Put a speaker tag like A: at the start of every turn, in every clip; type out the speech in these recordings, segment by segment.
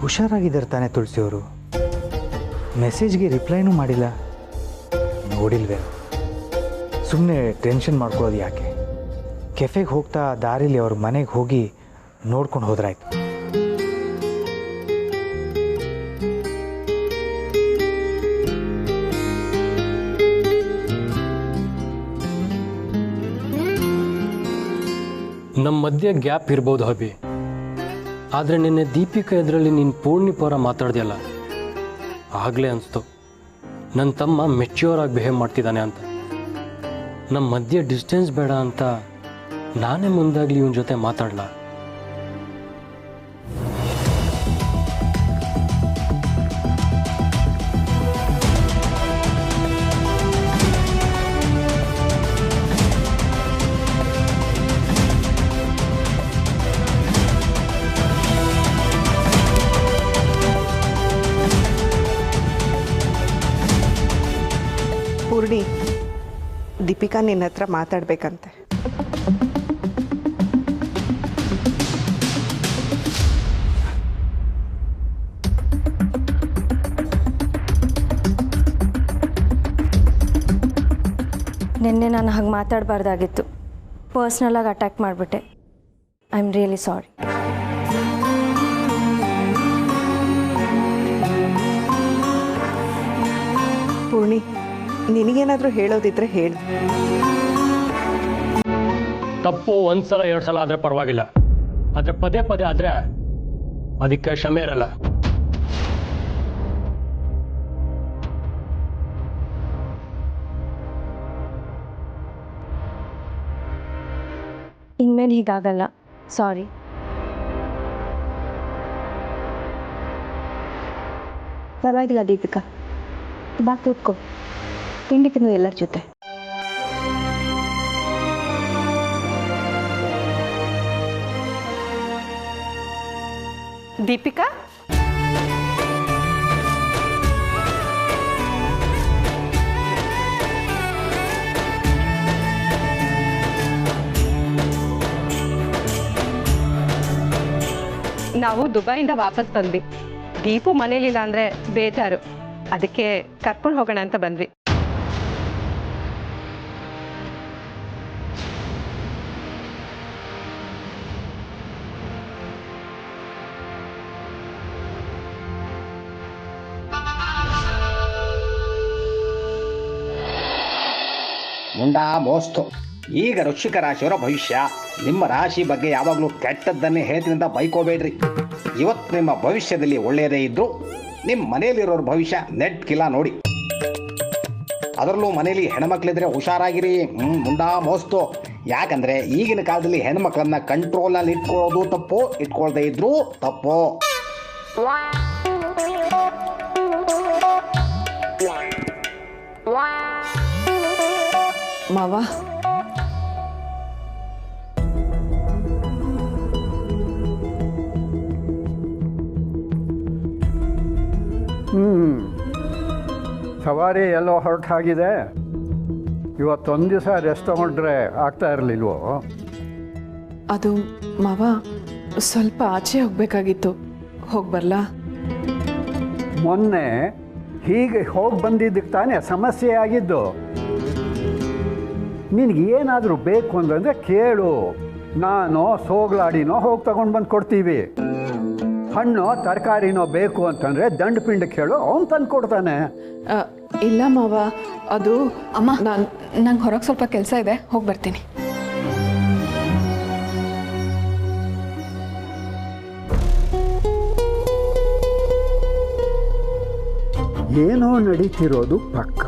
A: ಹುಷಾರಾಗಿದ್ದಾರೆ ತಾನೇ ತುಳಸಿಯವರು? ಮೆಸೇಜ್ಗೆ ರಿಪ್ಲೈನೂ ಮಾಡಿಲ್ಲ. ನೋಡಿಲ್ವೇ? ಸುಮ್ಮನೆ ಟೆನ್ಷನ್ ಮಾಡ್ಕೊಳ್ಳೋದು ಯಾಕೆ? ಕೆಫೆಗೆ ಹೋಗ್ತಾ ದಾರಿಲಿ ಅವ್ರ ಮನೆಗೆ ಹೋಗಿ ನೋಡ್ಕೊಂಡು ಹೋದ್ರಾಯ್ತು.
B: ನಮ್ಮ ಮಧ್ಯೆ ಗ್ಯಾಪ್ ಇರ್ಬೋದು ಹಬಿ, ಆದರೆ ನಿನ್ನೆ ದೀಪಿಕಾ ಎದುರಲ್ಲಿ ನೀನು ಪೂರ್ಣಿಪರ ಮಾತಾಡ್ದೆಯಲ್ಲ, ಆಗಲೇ ಅನಿಸ್ತು ನನ್ನ ತಮ್ಮ ಮೆಚ್ಯೂರ್ ಆಗಿ ಬಿಹೇವ್ ಮಾಡ್ತಿದ್ದಾನೆ ಅಂತ. ನಮ್ಮ ಮಧ್ಯೆ ಡಿಸ್ಟೆನ್ಸ್ ಬೇಡ ಅಂತ ನಾನೇ ಮುಂದಾಗಲಿ ಇವನ ಜೊತೆ ಮಾತಾಡಲ್ಲ.
C: ಪೂರ್ಣಿ, ದೀಪಿಕಾ ನಿನ್ನ ಹತ್ರ ಮಾತಾಡ್ಬೇಕಂತೆ.
D: ನಿನ್ನೆ ನಾನು ಹಾಗೆ ಮಾತಾಡಬಾರ್ದಾಗಿತ್ತು. ಪರ್ಸ್ನಲಾಗಿ ಅಟ್ಯಾಕ್ ಮಾಡಿಬಿಟ್ಟೆ. I am really sorry.
C: Poorni, ನಿನಗೇನಾದರೂ ಹೇಳೋದಿದ್ರೆ ಹೇಳು.
B: ತಪ್ಪು ಒಂದು ಸಲ 2 ಸಲ ಆದರೆ ಪರವಾಗಿಲ್ಲ, ಆದರೆ ಪದೇ ಪದೇ ಆದರೆ ಅದಕ್ಕೆ ಕ್ಷಮೆ ಇರಲ್ಲ.
D: ಇನ್ಮೇಲೆ ಹೀಗಾಗಲ್ಲ. ಸಾರಿ.
E: ಪರವಾಗಿಲ್ಲ ದೀಪಿಕಾ, ಬಾ ಕೂತ್ಕೋ, ತಿಂಡಿ ತಿನ್ನು ಎಲ್ಲರ ಜೊತೆ.
C: ದೀಪಿಕಾ,
F: ನಾವು ದುಬೈಯಿಂದ ವಾಪಸ್ ಬಂದ್ವಿ. ದೀಪು ಮನೇಲಿಲ್ಲ ಅಂದರೆ ಬೇಜಾರು, ಅದಕ್ಕೆ ಕರ್ಕೊಂಡು ಹೋಗೋಣ ಅಂತ ಬಂದ್ವಿ.
G: ಮುಂಡಾ ಮೋಸ್ತು. ಈಗ ವೃಶ್ಚಿಕ ರಾಶಿಯವರ ಭವಿಷ್ಯ. ನಿಮ್ಮ ರಾಶಿ ಬಗ್ಗೆ ಯಾವಾಗಲೂ ಕೆಟ್ಟದ್ದನ್ನೇ ಹೇಳ್ತಿನಿಂದ ಬೈಕೋಬೇಡ್ರಿ. ಇವತ್ತು ನಿಮ್ಮ ಭವಿಷ್ಯದಲ್ಲಿ ಒಳ್ಳೆಯದೇ ಇದ್ದರೂ ನಿಮ್ಮ ಮನೆಯಲ್ಲಿರೋರ ಭವಿಷ್ಯ ನೆಟ್ಕಿಲ್ಲ ನೋಡಿ. ಅದರಲ್ಲೂ ಮನೇಲಿ ಹೆಣ್ಮಕ್ಳಿದ್ರೆ ಹುಷಾರಾಗಿರಿ. ಮುಂಡಾ ಮೋಸ್ತು. ಯಾಕಂದರೆ ಈಗಿನ ಕಾಲದಲ್ಲಿ ಹೆಣ್ಮಕ್ಳನ್ನ ಕಂಟ್ರೋಲ್ನಲ್ಲಿ ಇಟ್ಕೊಳ್ಳೋದು ತಪ್ಪು, ಇಟ್ಕೊಳ್ದೇ ಇದ್ರೂ ತಪ್ಪು.
C: ಮಾವ,
H: ಸವಾರಿ ಎಲ್ಲೋ ಹೊರಟಾಗಿದೆ. ಇವತ್ತೊಂದು ದಿವಸ ರೆಸ್ಟ್ ತಗೊಂಡ್ರೆ ಆಗ್ತಾ ಇರಲಿಲ್ವೋ?
I: ಅದು ಮಾವ, ಸ್ವಲ್ಪ ಆಚೆ ಹೋಗ್ಬೇಕಾಗಿತ್ತು. ಹೋಗಿ ಬರಲಾ?
H: ಮೊನ್ನೆ ಹೀಗೆ ಹೋಗಿ ಬಂದಿದ್ದಕ್ಕೆ ತಾನೇ ಸಮಸ್ಯೆ ಆಗಿದ್ದು. ನಿನಗೇನಾದರೂ ಬೇಕು ಅಂತಂದರೆ ಕೇಳು, ನಾನು ಸೋಗ್ಲಾಡಿನೋ ಹೋಗಿ ತಗೊಂಡು ಬಂದು ಕೊಡ್ತೀವಿ. ಹಣ್ಣು ತರಕಾರಿನೋ ಬೇಕು ಅಂತಂದರೆ ದಂಡ ಪಿಂಡ ಕೇಳು, ಅವನು ತಂದು ಕೊಡ್ತಾನೆ.
I: ಇಲ್ಲ ಮಾವ, ಅದು
E: ಅಮ್ಮ, ನಂಗೆ ಹೊರಗೆ ಸ್ವಲ್ಪ ಕೆಲಸ ಇದೆ, ಹೋಗಿ ಬರ್ತೀನಿ.
H: ಏನೋ ನಡೀತಿರೋದು ಪಕ್ಕ.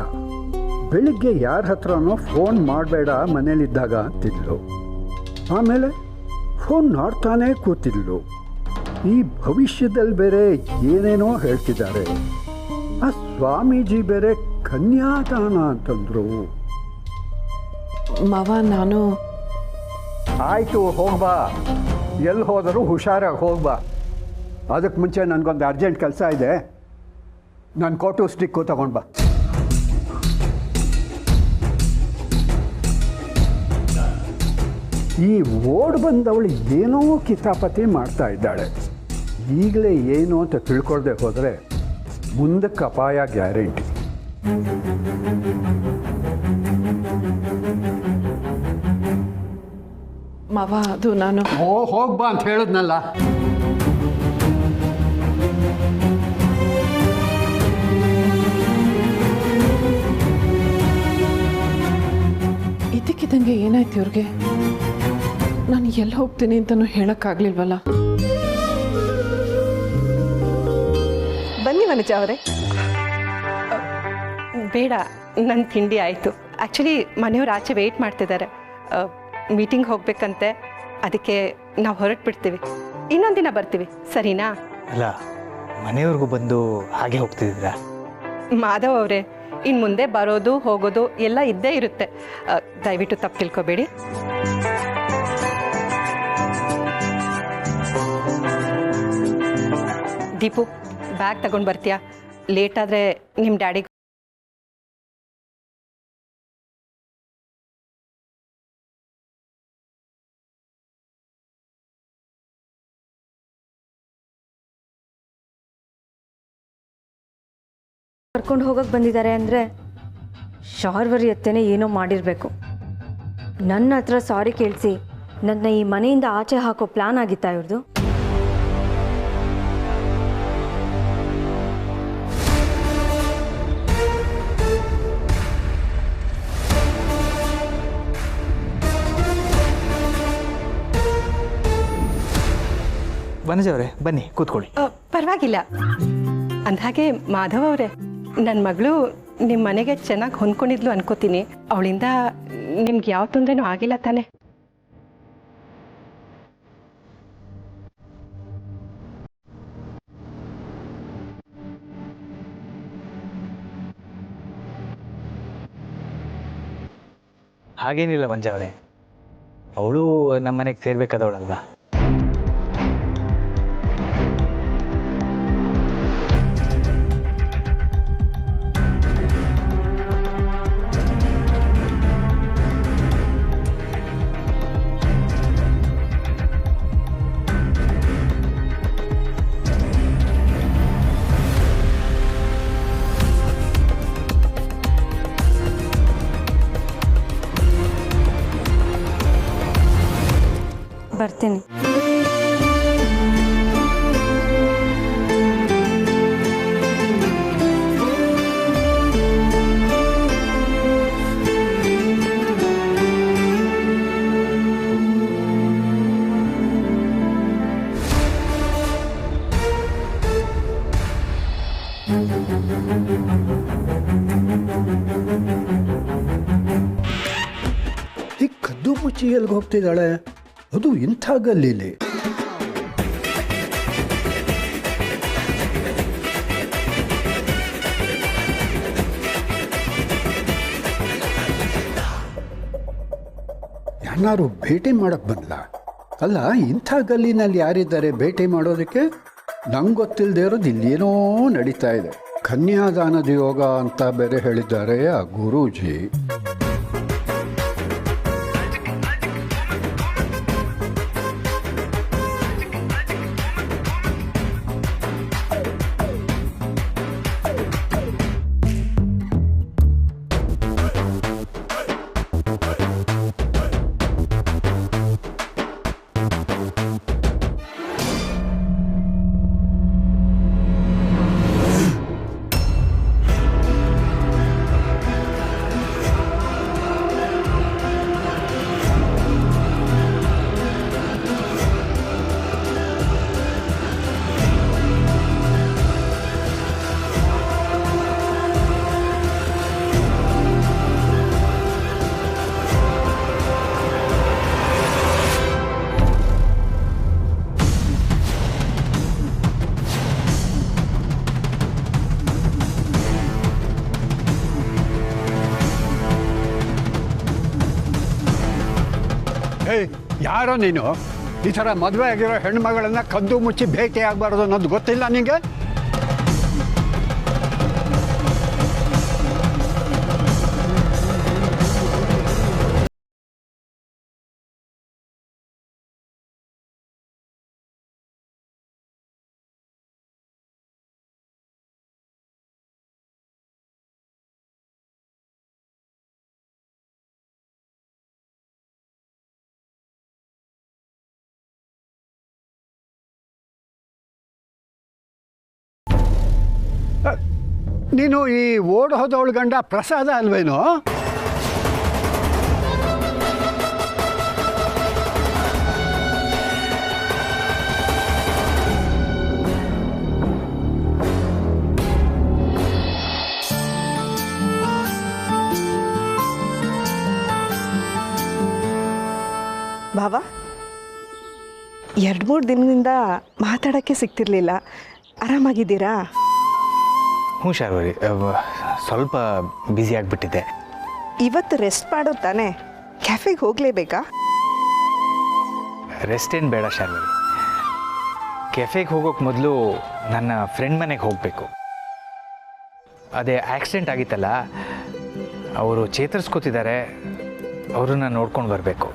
H: ಬೆಳಿಗ್ಗೆ ಯಾರ ಹತ್ರನೋ ಫೋನ್ ಮಾಡಬೇಡ ಮನೇಲಿದ್ದಾಗ ಅಂತಿದ್ಲು, ಆಮೇಲೆ ಫೋನ್ ನೋಡ್ತಾನೇ ಕೂತಿದ್ಲು. ಈ ಭವಿಷ್ಯದಲ್ಲಿ ಬೇರೆ ಏನೇನೋ ಹೇಳ್ತಿದ್ದಾರೆ. ಆ ಸ್ವಾಮೀಜಿ ಬೇರೆ ಕನ್ಯಾದಾನ ಅಂತಂದ್ರು.
I: ಮಾವ, ನಾನು
H: ಆಯಿತು, ಹೋಗ್ಬಾ. ಎಲ್ಲಿ ಹೋದರೂ ಹುಷಾರಾಗಿ ಹೋಗ್ಬಾ. ಅದಕ್ಕೆ ಮುಂಚೆ ನನಗೊಂದು ಅರ್ಜೆಂಟ್ ಕೆಲಸ ಇದೆ. ನಾನು ಕೋಟು ಸ್ಟಿಕ್ಕು ತಗೊಂಡು ಬಾ. ಈ ಓಡ್ ಬಂದವಳು ಏನೋ ಕಿತಾಪತಿ ಮಾಡ್ತಾ ಇದ್ದಾಳೆ. ಈಗಲೇ ಏನು ಅಂತ ತಿಳ್ಕೊಳ್ದೆ ಹೋದರೆ ಮುಂದಕ್ಕೆ ಅಪಾಯ ಗ್ಯಾರಂಟಿ.
I: ಮಾವ ಅದು ನಾನು
H: ಹೋಗ್ಬಾ ಅಂತ ಹೇಳಿದ್ನಲ್ಲ.
I: ಇದಕ್ಕಿದ್ದಂಗೆ ಏನಾಯ್ತು ಇವ್ರಿಗೆ? ನಾನು ಎಲ್ಲಿ ಹೋಗ್ತೀನಿ ಅಂತಲೂ ಹೇಳೋಕ್ಕಾಗ್ಲಿಲ್ವಲ್ಲ.
C: ಬನ್ನಿ ವನಜ ಅವರೇ.
F: ಬೇಡ, ನನ್ನ ತಿಂಡಿ ಆಯಿತು. ಆ್ಯಕ್ಚುಲಿ ಮನೆಯವ್ರು ಆಚೆ ವೆಯ್ಟ್ ಮಾಡ್ತಿದ್ದಾರೆ, ಮೀಟಿಂಗ್ ಹೋಗ್ಬೇಕಂತೆ. ಅದಕ್ಕೆ ನಾವು ಹೊರಟ್ಬಿಡ್ತೀವಿ, ಇನ್ನೊಂದು ದಿನ ಬರ್ತೀವಿ, ಸರಿನಾ?
A: ಅಲ್ಲ, ಮನೆಯವ್ರಿಗೂ ಬಂದು ಹಾಗೆ ಹೋಗ್ತಿದ್ದೀರಾ?
F: ಮಾಧವ್ ಅವರೇ, ಇನ್ನು ಮುಂದೆ ಬರೋದು ಹೋಗೋದು ಎಲ್ಲ ಇದ್ದೇ ಇರುತ್ತೆ. ದಯವಿಟ್ಟು ತಪ್ಪು ತಿಳ್ಕೊಬೇಡಿ. ದೀಪು, ಬ್ಯಾಗ್ ತಗೊಂಡು ಬರ್ತೀಯಾ? ಲೇಟ್ ಆದರೆ ನಿಮ್ಮ ಡ್ಯಾಡಿಗೆ
D: ಕರ್ಕೊಂಡು ಹೋಗೋಕೆ ಬಂದಿದ್ದಾರೆ ಅಂದರೆ ಶಾರ್ವರಿಯತ್ತೇನೆ ಏನೋ ಮಾಡಿರಬೇಕು. ನನ್ನ ಹತ್ರ ಸಾರಿ ಕೇಳಿಸಿ ನನ್ನ ಈ ಮನೆಯಿಂದ ಆಚೆ ಹಾಕೋ ಪ್ಲಾನ್ ಆಗಿತ್ತಾ ಇವ್ರದ್ದು?
A: ವನಜ ಅವರೇ, ಬನ್ನಿ ಕೂತ್ಕೊಳ್ಳಿ.
F: ಪರವಾಗಿಲ್ಲ. ಅಂದಹಾಗೆ ಮಾಧವ್ ಅವರೇ, ನನ್ನ ಮಗಳು ನಿಮ್ಮ ಮನೆಗೆ ಚೆನ್ನಾಗಿ ಹೊಂದ್ಕೊಂಡಿದ್ಲು ಅನ್ಕೋತೀನಿ. ಅವಳಿಂದ ನಿಮ್ಗೆ ಯಾವ ತೊಂದರೆನೂ ಆಗಿಲ್ಲ ತಾನೆ?
A: ಹಾಗೇನಿಲ್ಲ ಮಂಜ ಅವರೇ, ಅವಳು ನಮ್ಮ ಮನೆಗೆ ಸೇರ್ಬೇಕಾದವಳಲ್ವಾ.
D: ಬರ್ತೀನಿ.
H: ಈ ಕದ್ದು ಮುಚ್ಚಿ ಎಲ್ಲಿಗೆ ಹೋಗ್ತಿದ್ದಾಳೆ? ಅದು ಇಂಥ ಗಲ್ಲೀಲಿ. ಯಾರು ಭೇಟಿ ಮಾಡಕ್ಕೆ ಬಂದ್ಲ? ಅಲ್ಲ, ಇಂಥ ಗಲ್ಲಿನಲ್ಲಿ ಯಾರಿದ್ದಾರೆ ಭೇಟಿ ಮಾಡೋದಕ್ಕೆ? ನಂಗೆ ಗೊತ್ತಿಲ್ಲದೆ ಇರೋದು ಇಲ್ಲೇನೋ ನಡೀತಾ ಇದೆ. ಕನ್ಯಾದಾನದ ಯೋಗ ಅಂತ ಬೇರೆ ಹೇಳಿದ್ದಾರೆ ಆ ಗುರೂಜಿ. ಯಾರೋ ನೀನು? ಈ ಥರ ಮದುವೆ ಆಗಿರೋ ಹೆಣ್ಮಗಳನ್ನ ಕದ್ದು ಮುಚ್ಚಿ ಭೇಟಿ ಆಗಬಾರ್ದು ಅನ್ನೋದು ಗೊತ್ತಿಲ್ಲ ನಿಂಗೆ? ನೀನು ಈ ಓಡ್ ಹೋದವಳ ಗಂಡ ಪ್ರಸಾದ ಅಲ್ವೇನೋ?
C: ಭಾವ 2-3 ದಿನದಿಂದ ಮಾತಾಡೋಕ್ಕೆ ಸಿಗ್ತಿರ್ಲಿಲ್ಲ. ಆರಾಮಾಗಿದ್ದೀರಾ?
A: ಹ್ಞೂ ಶಾರ್ವರಿ, ಸ್ವಲ್ಪ ಬ್ಯುಸಿ ಆಗಿಬಿಟ್ಟಿದ್ದೆ.
C: ಇವತ್ತು ರೆಸ್ಟ್ ಮಾಡೋದು ತಾನೇ? ಕ್ಯಾಫೆಗೆ ಹೋಗಲೇಬೇಕಾ?
A: ರೆಸ್ಟ್ ಏನು ಬೇಡ ಶಾರ್ವರಿ. ಕೆಫೆಗೆ ಹೋಗೋಕ್ಕೆ ಮೊದಲು ನನ್ನ ಫ್ರೆಂಡ್ ಮನೆಗೆ ಹೋಗಬೇಕು. ಅದೇ ಆಕ್ಸಿಡೆಂಟ್ ಆಗಿತ್ತಲ್ಲ, ಅವರು ಚೇತರಿಸ್ಕೋತಿದ್ದಾರೆ, ಅವ್ರನ್ನ ನೋಡ್ಕೊಂಡು ಬರಬೇಕು.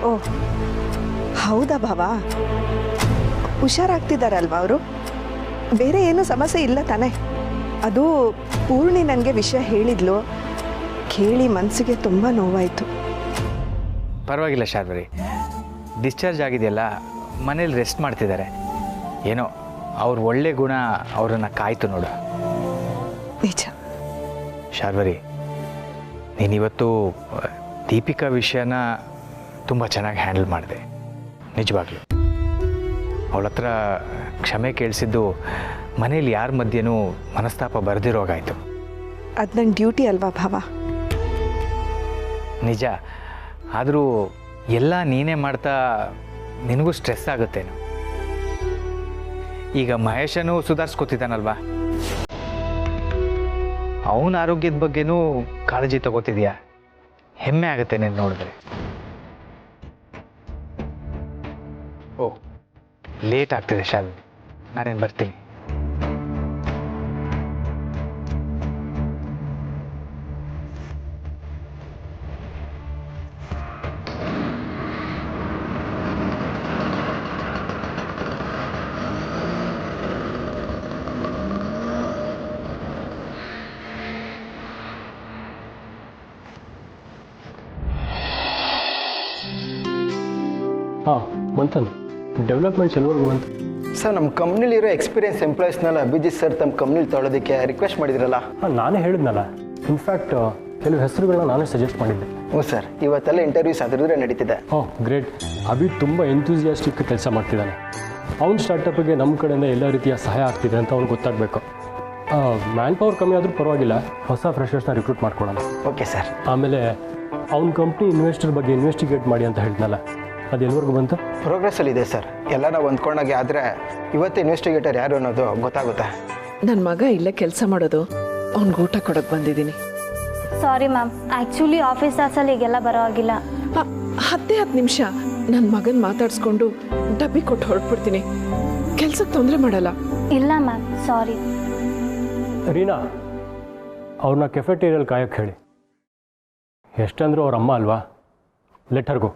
C: ಓಹ್ ಹೌದಾ ಭಾವ? ಹುಷಾರಾಗ್ತಿದ್ದಾರಲ್ವ ಅವರು? ಬೇರೆ ಏನೂ ಸಮಸ್ಯೆ ಇಲ್ಲ ತಾನೇ? ಅದು ಪೂರ್ಣಿ ನನಗೆ ವಿಷಯ ಹೇಳಿದ್ಲು, ಕೇಳಿ ಮನಸ್ಸಿಗೆ ತುಂಬ ನೋವಾಯಿತು.
A: ಪರವಾಗಿಲ್ಲ ಶಾರ್ವರಿ, ಡಿಸ್ಚಾರ್ಜ್ ಆಗಿದೆಯಲ್ಲ, ಮನೇಲಿ ರೆಸ್ಟ್ ಮಾಡ್ತಿದ್ದಾರೆ. ಏನೋ ಅವ್ರ ಒಳ್ಳೆ ಗುಣ ಅವರನ್ನು ಕಾಯ್ತು ನೋಡು.
C: ನಿಜ.
A: ಶಾರ್ವರಿ, ನೀನಿವತ್ತು ದೀಪಿಕಾ ವಿಷಯನ ತುಂಬ ಚೆನ್ನಾಗಿ ಹ್ಯಾಂಡಲ್ ಮಾಡಿದೆ, ನಿಜವಾಗ್ಲೂ. ಅವಳ ಹತ್ರ ಕ್ಷಮೆ ಕೇಳಿಸಿದ್ದು ಮನೇಲಿ ಯಾರ ಮಧ್ಯೆನೂ ಮನಸ್ತಾಪ ಬರೆದಿರೋಗಾಯಿತು.
C: ಅದು ನನ್ನ ಡ್ಯೂಟಿ ಅಲ್ವಾ ಭಾವ?
A: ನಿಜ. ಆದರೂ ಎಲ್ಲ ನೀನೇ ಮಾಡ್ತಾ ನಿನಗೂ ಸ್ಟ್ರೆಸ್ ಆಗುತ್ತೇನೋ. ಈಗ ಮಹೇಶನೂ ಸುಧಾರಿಸ್ಕೊತಿದ್ದಾನಲ್ವಾ, ಅವನ ಆರೋಗ್ಯದ ಬಗ್ಗೆನೂ ಕಾಳಜಿ ತಗೋತಿದ್ಯಾ. ಹೆಮ್ಮೆ ಆಗುತ್ತೆ ನೀನು ನೋಡಿದ್ರೆ. ಓ, ಲೇಟ್ ಆಗ್ತಿದೆ ಶಾಲಿನಿ, ನಾನೇನು ಬರ್ತೀನಿ.
B: ಹಾಂ ಮಂಥನ್, ಡೆವಲಪ್ಮೆಂಟ್ಸ್ ಎಲ್ಲಿವರೆಗೂ ಬಂತು?
J: ಸರ್, ನಮ್ಮ ಕಂಪ್ನಿಲಿರೋ ಎಕ್ಸ್ಪೀರಿಯನ್ಸ್ ಎಂಪ್ಲಾಯೀಸ್ನೆಲ್ಲ ಅಭಿಜಿತ್ ಸರ್ ತಮ್ಮ ಕಂಪ್ನಿಲಿ ತೊಗೊಳೋದಕ್ಕೆ ರಿಕ್ವೆಸ್ಟ್ ಮಾಡಿದ್ರಲ್ಲ?
B: ಹಾಂ, ನಾನೇ ಹೇಳಿದ್ನಲ್ಲ. ಇನ್ಫ್ಯಾಕ್ಟ್ ಕೆಲವು ಹೆಸರುಗಳನ್ನ ನಾನೇ ಸಜೆಸ್ಟ್ ಮಾಡಿದ್ದೆ.
J: ಹ್ಞೂ ಸರ್, ಇವತ್ತೆಲ್ಲ ಇಂಟರ್ವ್ಯೂಸ್ ಅದರದ್ರೆ ನಡೀತಿದೆ.
B: ಓಹ್ ಗ್ರೇಟ್. ಅಭಿ ತುಂಬ ಎಂಥೂಸಿಯಾಸ್ಟಿಕ್ ಕೆಲಸ ಮಾಡ್ತಿದ್ದಾನೆ. ಅವ್ನ ಸ್ಟಾರ್ಟಪ್ಗೆ ನಮ್ಮ ಕಡೆಯಿಂದ ಎಲ್ಲ ರೀತಿಯ ಸಹಾಯ ಆಗ್ತಿದೆ ಅಂತ ಅವ್ನಿಗೆ ಗೊತ್ತಾಗಬೇಕು. ಮ್ಯಾನ್ ಪವರ್ ಕಮ್ಮಿ ಆದರೂ ಪರವಾಗಿಲ್ಲ, ಹೊಸ ಫ್ರೆಷರ್ಸ್ನ ರಿಕ್ರೂಟ್ ಮಾಡ್ಕೊಳ್ಳೋಣ.
J: Okay sir.
B: ಆಮೇಲೆ ಅವ್ನ ಕಂಪ್ನಿ ಇನ್ವೆಸ್ಟರ್ ಬಗ್ಗೆ ಇನ್ವೆಸ್ಟಿಗೇಟ್ ಮಾಡಿ ಅಂತ ಹೇಳಿದ್ನಲ್ಲ, ಅದು ಎಲ್ಲಿವರೆಗೂ ಬಂತು?
J: ಪ್ರೋಗ್ರೆಸ್ಸಲ್ಲಿದೆ ಸರ್. ಎಲ್ಲ ನಾವು ಹೊಂದ್ಕೊಂಡಾಗೆ ಆದರೆ ಇವತ್ತು ಇನ್ವೆಸ್ಟಿಗೇಟರ್ ಯಾರು ಅನ್ನೋದು ಗೊತ್ತಾಗುತ್ತೆ.
I: ನನ್ನ ಮಗ ಇಲ್ಲೇ ಕೆಲಸ ಮಾಡೋದು, ಅವ್ನಿಗೆ ಊಟ ಕೊಡೋಕೆ ಬಂದಿದ್ದೀನಿ.
K: ಸಾರಿ ಮ್ಯಾಮ್, ಆ್ಯಕ್ಚುಲಿ ಆಫೀಸ್ ಅವರ್ಸಲ್ಲಿ ಈಗೆಲ್ಲ ಬರೋ ಆಗಿಲ್ಲ.
I: 10 ನಿಮಿಷ ನನ್ನ ಮಗನ ಮಾತಾಡಿಸ್ಕೊಂಡು ಡಬ್ಬಿ ಕೊಟ್ಟು ಹೊರಟ್ಬಿಡ್ತೀನಿ. ಕೆಲ್ಸಕ್ಕೆ ತೊಂದರೆ ಮಾಡಲ್ಲ.
K: ಇಲ್ಲ ಮ್ಯಾಮ್, ಸಾರಿ.
B: ರೀನಾ, ಅವ್ರನ್ನ ಕೆಫೆಟೇರಿಯಲ್ಲಿ ಕಾಯಕ್ಕೆ ಹೇಳಿ. ಎಷ್ಟಂದ್ರೂ ಅವ್ರ ಅಮ್ಮ ಅಲ್ವಾ, ಲೆಟ್ ಹರ್ ಗೋ.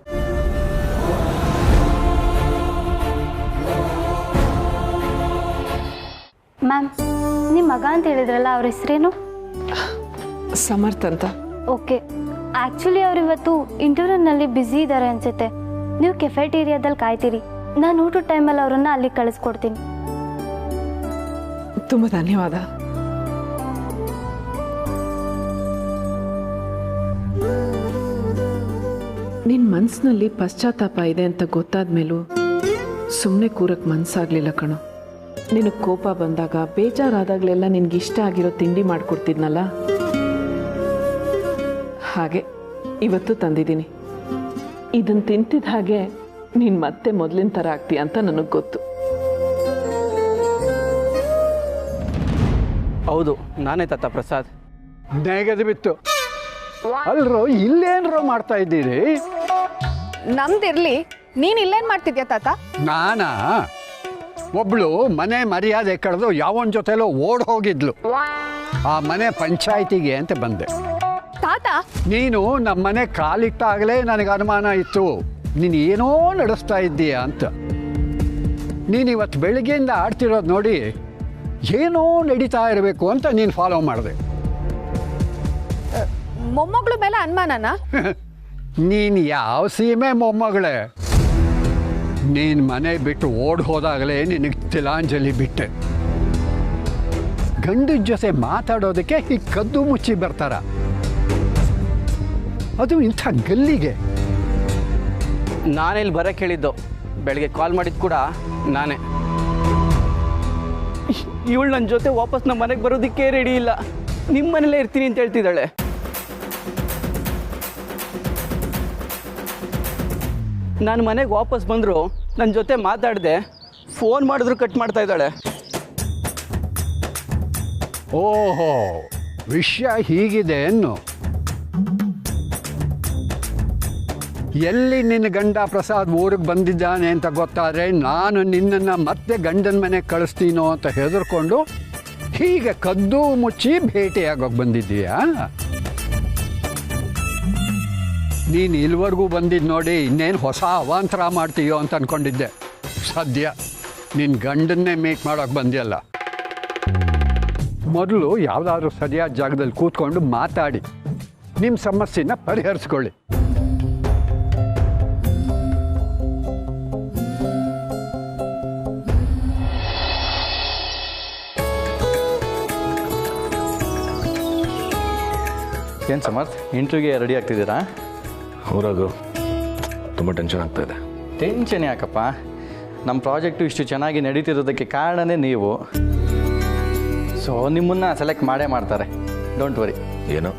K: ಮ್ಯಾಮ್, ನಿಮ್ಮ ಮಗ ಅಂತ ಹೇಳಿದ್ರಲ್ಲ, ಅವ್ರ ಹೆಸರೇನು?
I: ಸಮರ್ಥ ಅಂತ.
K: ಓಕೆ. ಆ್ಯಕ್ಚುಲಿ ಅವ್ರು ಇವತ್ತು ಇಂಟರ್ವ್ಯೂನಲ್ಲಿ ಬ್ಯುಸಿ ಇದ್ದಾರೆ ಅನ್ಸುತ್ತೆ. ನೀವು ಕೆಫೆಟೇರಿಯಾದಲ್ಲಿ ಕಾಯ್ತೀರಿ, ನಾನು ಊಟದ ಟೈಮಲ್ಲಿ ಅವರನ್ನು ಅಲ್ಲಿಗೆ ಕಳಿಸ್ಕೊಡ್ತೀನಿ.
I: ತುಂಬ ಧನ್ಯವಾದ. ನಿನ್ನ ಮನಸ್ಸಿನಲ್ಲಿ ಪಶ್ಚಾತ್ತಾಪ ಇದೆ ಅಂತ ಗೊತ್ತಾದ ಮೇಲೂ ಸುಮ್ಮನೆ ಕೂರಕ್ಕೆ ಮನಸ್ಸಾಗಲಿಲ್ಲ ಕಣೋ. ನಿನಗೆ ಕೋಪ ಬಂದಾಗ, ಬೇಜಾರಾದಾಗಲೆಲ್ಲ ನಿನಗೆ ಇಷ್ಟ ಆಗಿರೋ ತಿಂಡಿ ಮಾಡಿಕೊಡ್ತಿದ್ನಲ್ಲ, ಹಾಗೆ ಇವತ್ತು ತಂದಿದ್ದೀನಿ. ಇದನ್ನು ತಿಂತಿದ್ದ ಹಾಗೆ ನೀನು ಮತ್ತೆ ಮೊದಲಿನ ಥರ ಆಗ್ತೀಯ ಅಂತ ನನಗೆ ಗೊತ್ತು.
J: ಹೌದು, ನಾನೇ ತಾತ ಪ್ರಸಾದ್.
H: ನೆಗದು ಬಿತ್ತು ಅಲ್ರೋ, ಇಲ್ಲೇನ್ರೋ ಮಾಡ್ತಾ ಇದ್ದೀರಿ?
E: ನಮ್ದಿರ್ಲಿ, ನೀನ್ ಇಲ್ಲೇನ್ ಮಾಡ್ತಿದ್ಯಾ ತಾತ?
H: ನಾನಾ? ಒಬ್ಳು ಮನೆ ಮರ್ಯಾದೆ ಕಳೆದು ಯಾವನ ಜೊತೆಲೋ ಓಡ್ ಹೋಗಿದ್ಲು. ಆ ಮನೆ ಪಂಚಾಯಿತಿಗೆ ಅಂತ ಬಂದೆ.
E: ತಾತ,
H: ನೀನು ನಮ್ಮ ಮನೆ ಕಾಲಿಟ್ಟಾಗಲೇ ನನಗೆ ಅನುಮಾನ ಇತ್ತು, ನೀನು ಏನೋ ನಡೆಸ್ತಾ ಇದ್ದೀಯ ಅಂತ. ನೀನು ಇವತ್ತು ಬೆಳಗ್ಗೆಯಿಂದ ಆಡ್ತಿರೋದು ನೋಡಿ ಏನೋ ನಡೀತಾ ಇರಬೇಕು ಅಂತ ನೀನು ಫಾಲೋ ಮಾಡಿದೆ.
E: ಮೊಮ್ಮಗಳ ಮೇಲೆ ಅನುಮಾನನಾ?
H: ನೀನು ಯಾವ ಸೀಮೆ ಮೊಮ್ಮಗಳೇ? ನೀನು ಮನೆ ಬಿಟ್ಟು ಓಡ್ ಹೋದಾಗಲೇ ನಿನಗೆ ತಿಲಾಂಜಲಿ ಬಿಟ್ಟೆ. ಗಂಡನ ಜೊತೆ ಮಾತಾಡೋದಕ್ಕೆ ಹೀಗೆ ಕದ್ದು ಮುಚ್ಚಿ ಬರ್ತಾರ, ಅದು ಇಂಥ ಗಲ್ಲಿಗೆ.
L: ನಾನೇ ಇಲ್ಲಿ ಬರೋಕ್ಕೆ ಹೇಳಿದ್ದು, ಬೆಳಗ್ಗೆ ಕಾಲ್ ಮಾಡಿದ್ದು ಕೂಡ ನಾನೇ. ಇವಳು ನನ್ನ ಜೊತೆ ವಾಪಸ್ ನಮ್ಮ ಮನೆಗೆ ಬರೋದಕ್ಕೆ ರೆಡಿ ಇಲ್ಲ, ನಿಮ್ಮ ಮನೇಲೇ ಇರ್ತೀನಿ ಅಂತ ಹೇಳ್ತಿದ್ದಾಳೆ. ನಾನು ಮನೆಗೆ ವಾಪಸ್ ಬಂದರು ನನ್ನ ಜೊತೆ ಮಾತಾಡಿದೆ, ಫೋನ್ ಮಾಡಿದ್ರು ಕಟ್ ಮಾಡ್ತಾ ಇದ್ದಾಳೆ.
H: ಓಹೋ, ವಿಷಯ ಹೀಗಿದೆ ಅನ್ನು. ಎಲ್ಲಿ ನಿನ್ನ ಗಂಡ ಪ್ರಸಾದ್ ಊರಿಗೆ ಬಂದಿದ್ದಾನೆ ಅಂತ ಗೊತ್ತಾದರೆ ನಾನು ನಿನ್ನನ್ನು ಮತ್ತೆ ಗಂಡನ ಮನೆಗೆ ಕಳಿಸ್ತೀನೋ ಅಂತ ಹೆದರ್ಕೊಂಡು ಹೀಗೆ ಕದ್ದು ಮುಚ್ಚಿ ಭೇಟಿಯಾಗೋಕೆ ಬಂದಿದ್ದೀಯಾ? ನೀನು ಇಲ್ಲಿವರೆಗೂ ಬಂದಿದ್ದು ನೋಡಿ ಇನ್ನೇನು ಹೊಸ ಅವಾಂತರ ಮಾಡ್ತೀಯೋ ಅಂತ ಅಂದ್ಕೊಂಡಿದ್ದೆ. ಸದ್ಯ ನಿನ್ನ ಗಂಡನ್ನೇ ಮೀಟ್ ಮಾಡೋಕೆ ಬಂದಿಯಲ್ಲ. ಮೊದಲು ಯಾವುದಾದ್ರೂ ಸರಿಯಾದ ಜಾಗದಲ್ಲಿ ಕೂತ್ಕೊಂಡು ಮಾತಾಡಿ ನಿಮ್ಮ ಸಮಸ್ಯೆನ ಪರಿಹರಿಸ್ಕೊಳ್ಳಿ.
M: ಏನು ಸಮರ್ಥ್, ಇಂಟರ್ವ್ಯೂಗೆ ರೆಡಿ ಆಗ್ತಿದ್ದೀರಾ?
N: ಊರಾಗು ತುಂಬ ಟೆನ್ಷನ್ ಆಗ್ತಾ ಇದೆ.
M: ಟೆನ್ಷನ್ ಯಾಕಪ್ಪ, ನಮ್ಮ ಪ್ರಾಜೆಕ್ಟು ಇಷ್ಟು ಚೆನ್ನಾಗಿ ನಡೀತಿರೋದಕ್ಕೆ ಕಾರಣನೇ ನೀವು. ಸೊ ನಿಮ್ಮನ್ನು ಸೆಲೆಕ್ಟ್ ಮಾಡೇ ಮಾಡ್ತಾರೆ, ಡೋಂಟ್ ವರಿ.
N: ಏನೋ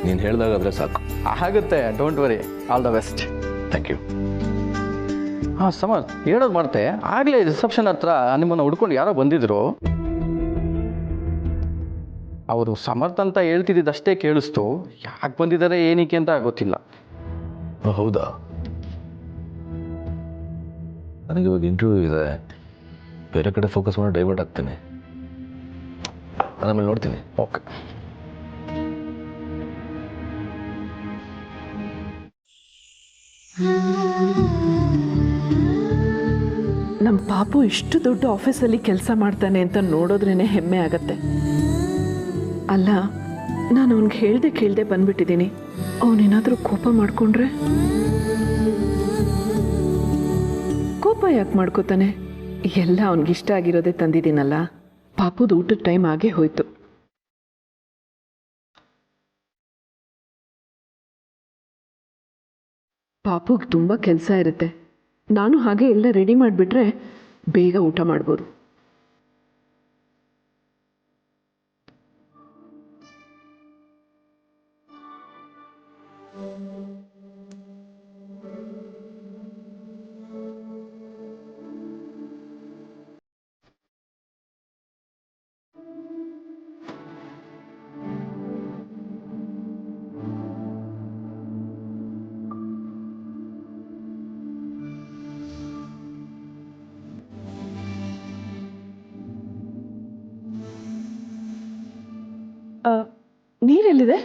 N: ನೀನು ಹೇಳ್ದಾಗಾದರೆ ಸಾಕು.
M: ಆಗುತ್ತೆ, don't worry. All the best.
N: Thank you.
M: ಹಾಂ ಸಮರ್ಥ್, ಹೇಳೋದು ಮಾಡ್ತೆ, ಆಗಲೇ ರಿಸೆಪ್ಷನ್ ಹತ್ರ ನಿಮ್ಮನ್ನು ಹುಡ್ಕೊಂಡು ಯಾರೋ ಬಂದಿದ್ರು. ಅವರು ಸಮರ್ಥ್ ಅಂತ ಹೇಳ್ತಿದ್ದಷ್ಟೇ ಕೇಳಿಸ್ತು, ಯಾಕೆ ಬಂದಿದ್ದಾರೆ ಏನಕ್ಕೆ ಅಂತ ಗೊತ್ತಿಲ್ಲ.
N: ಹೌದಾ? ನನಗೆ ಇವಾಗ ಇಂಟರ್ವ್ಯೂ ಇದೆ, ಬೇರೆ ಕಡೆ ಫೋಕಸ್ ಮಾಡಿ ಡೈವರ್ಟ್ ಆಗ್ತೀನಿ. ಆಮೇಲೆ ನೋಡ್ತೀನಿ.
M: ಓಕೆ.
I: ನಮ್ಮ ಪಾಪು ಇಷ್ಟು ದೊಡ್ಡ ಆಫೀಸಲ್ಲಿ ಕೆಲಸ ಮಾಡ್ತಾನೆ ಅಂತ ನೋಡೋದ್ರೇ ಹೆಮ್ಮೆ ಆಗತ್ತೆ. ಅಲ್ಲ, ನಾನು ಅವ್ನಿಗೆ ಕೇಳ್ದೆ ಬಂದ್ಬಿಟ್ಟಿದ್ದೀನಿ. ಅವನೇನಾದರೂ ಕೋಪ ಮಾಡಿಕೊಂಡ್ರೆ? ಕೋಪ ಯಾಕೆ ಮಾಡ್ಕೋತಾನೆ? ಎಲ್ಲ ಅವನಿಗಿಷ್ಟ ಆಗಿರೋದೇ ತಂದಿದ್ದೀನಲ್ಲ. ಪಾಪುದು ಊಟದ ಟೈಮ್ ಆಗೇ ಹೋಯ್ತು. ಪಾಪುಗೆ ತುಂಬ ಕೆಲಸ ಇರುತ್ತೆ. ನಾನು ಹಾಗೆ ಎಲ್ಲ ರೆಡಿ ಮಾಡಿಬಿಟ್ರೆ ಬೇಗ ಊಟ ಮಾಡ್ಬೋದು. ನೀರೆಲ್ಲಿದೆ?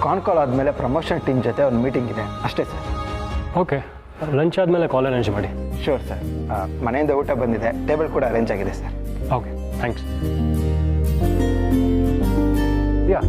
J: ಕಾನ್ ಕಾಲ್ ಆದಮೇಲೆ ಪ್ರಮೋಷನ್ ಟೀಮ್ ಜೊತೆ ಒಂದು ಮೀಟಿಂಗ್ ಇದೆ ಅಷ್ಟೇ ಸರ್.
B: ಓಕೆ, ಲಂಚ್ ಆದಮೇಲೆ ಕಾಲ್ ಅರೇಂಜ್ ಮಾಡಿ.
J: Sure sir. ಮನೆಯಿಂದ ಊಟ ಬಂದಿದೆ, ಟೇಬಲ್ ಕೂಡ ಅರೇಂಜ್ ಆಗಿದೆ ಸರ್.
B: Okay, thanks.
J: ಯಾ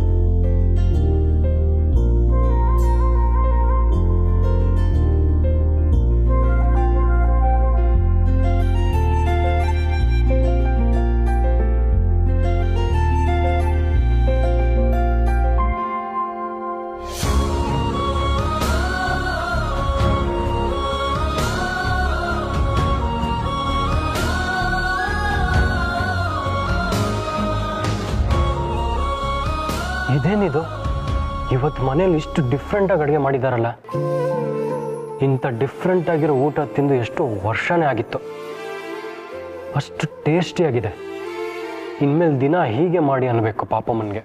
B: ಇದೇನಿದು, ಇವತ್ತು ಮನೇಲಿ ಇಷ್ಟು ಡಿಫ್ರೆಂಟಾಗಿ ಅಡುಗೆ ಮಾಡಿದಾರಲ್ಲ. ಇಂಥ ಡಿಫ್ರೆಂಟ್ ಆಗಿರೋ ಊಟ ತಿಂದು ಎಷ್ಟೋ ವರ್ಷನೇ ಆಗಿತ್ತು. ಅಷ್ಟು ಟೇಸ್ಟಿಯಾಗಿದೆ. ಇನ್ಮೇಲೆ ದಿನ ಹೀಗೆ ಮಾಡಿ ಅನ್ಬೇಕು ಪಾಪಮ್ಮನಿಗೆ.